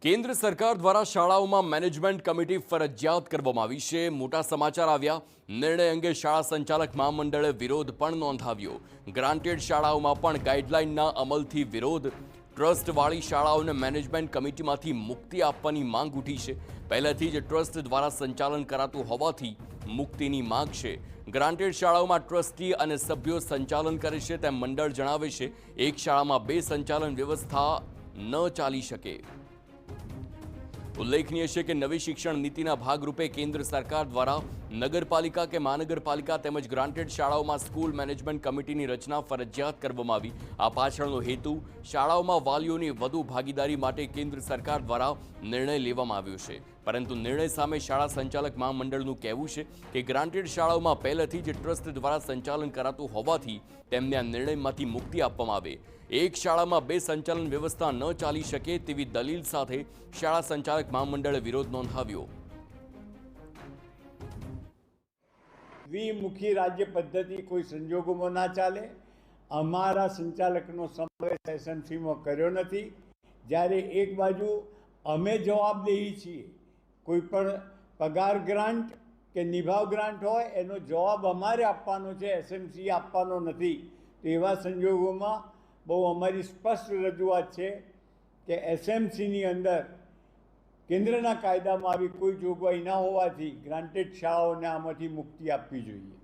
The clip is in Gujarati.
કેન્દ્ર સરકાર દ્વારા શાળાઓમાં મેનેજમેન્ટ કમિટી ફરજિયાત કરવામાં આવી છે। મોટા સમાચાર આવ્યા। નિર્ણય અંગે શાળા સંચાલક મહામંડળે વિરોધ પણ નોંધાવ્યો। ગ્રાન્ટેડ શાળાઓમાં પણ ગાઈડલાઈનના અમલથી વિરોધ। ટ્રસ્ટવાળી શાળાઓને મેનેજમેન્ટ કમિટીમાંથી મુક્તિ આપવાની માંગ ઉઠી છે। પહેલેથી જ ટ્રસ્ટ દ્વારા સંચાલન કરાતું હોવાથી મુક્તિની માંગ છે। ગ્રાન્ટેડ શાળાઓમાં ટ્રસ્ટી અને સભ્યો સંચાલન કરે છે તેમ મંડળ જણાવે છે। એક શાળામાં બે સંચાલન વ્યવસ્થા ન ચાલી શકે। ઉલ્લેખનીય છે કે નવી શિક્ષણ નીતિના ભાગરૂપે કેન્દ્ર સરકાર દ્વારા નગરપાલિકા કે મહાનગરપાલિકા તેમજ ગ્રાન્ટેડ શાળાઓમાં સ્કૂલ મેનેજમેન્ટ કમિટીની રચના ફરજિયાત કરવામાં આવી। આ પાછળનો હેતુ શાળાઓમાં વાલીઓની વધુ ભાગીદારી માટે કેન્દ્ર સરકાર દ્વારા નિર્ણય લેવામાં આવ્યો છે। પરંતુ નિર્ણય સામે શાળા સંચાલક મહામંડળનું કહેવું છે કે ગ્રાન્ટેડ શાળાઓમાં પહેલેથી જ ટ્રસ્ટ દ્વારા સંચાલન કરાતું હોવાથી તેમને આ નિર્ણયમાંથી મુક્તિ આપવામાં આવે। એક શાળામાં બે સંચાલન વ્યવસ્થા ન ચાલી શકે તેવી દલીલ સાથે શાળા સંચાલક મહામંડળે વિરોધ નોંધાવ્યો। દ્વિમુખી રાજ્ય પદ્ધતિ કોઈ સંજોગોમાં ના ચાલે। અમારા સંચાલકનો સમાવેશ એસએમસીમાં કર્યો નથી। જ્યારે એક બાજુ અમે જવાબદેહી છીએ, કોઈ પણ પગાર ગ્રાન્ટ કે નિભાવ ગ્રાન્ટ હોય એનો જવાબ અમારે આપવાનો છે, એસએમસી આપવાનો નથી। તો એવા સંજોગોમાં બહુ અમારી સ્પષ્ટ રજૂઆત છે કે એસએમસીની અંદર કેન્દ્રના કાયદામાં આવી કોઈ જોગવાઈ ના હોવાથી ગ્રાન્ટેડ શાળાઓને આમાંથી મુક્તિ આપવી જોઈએ।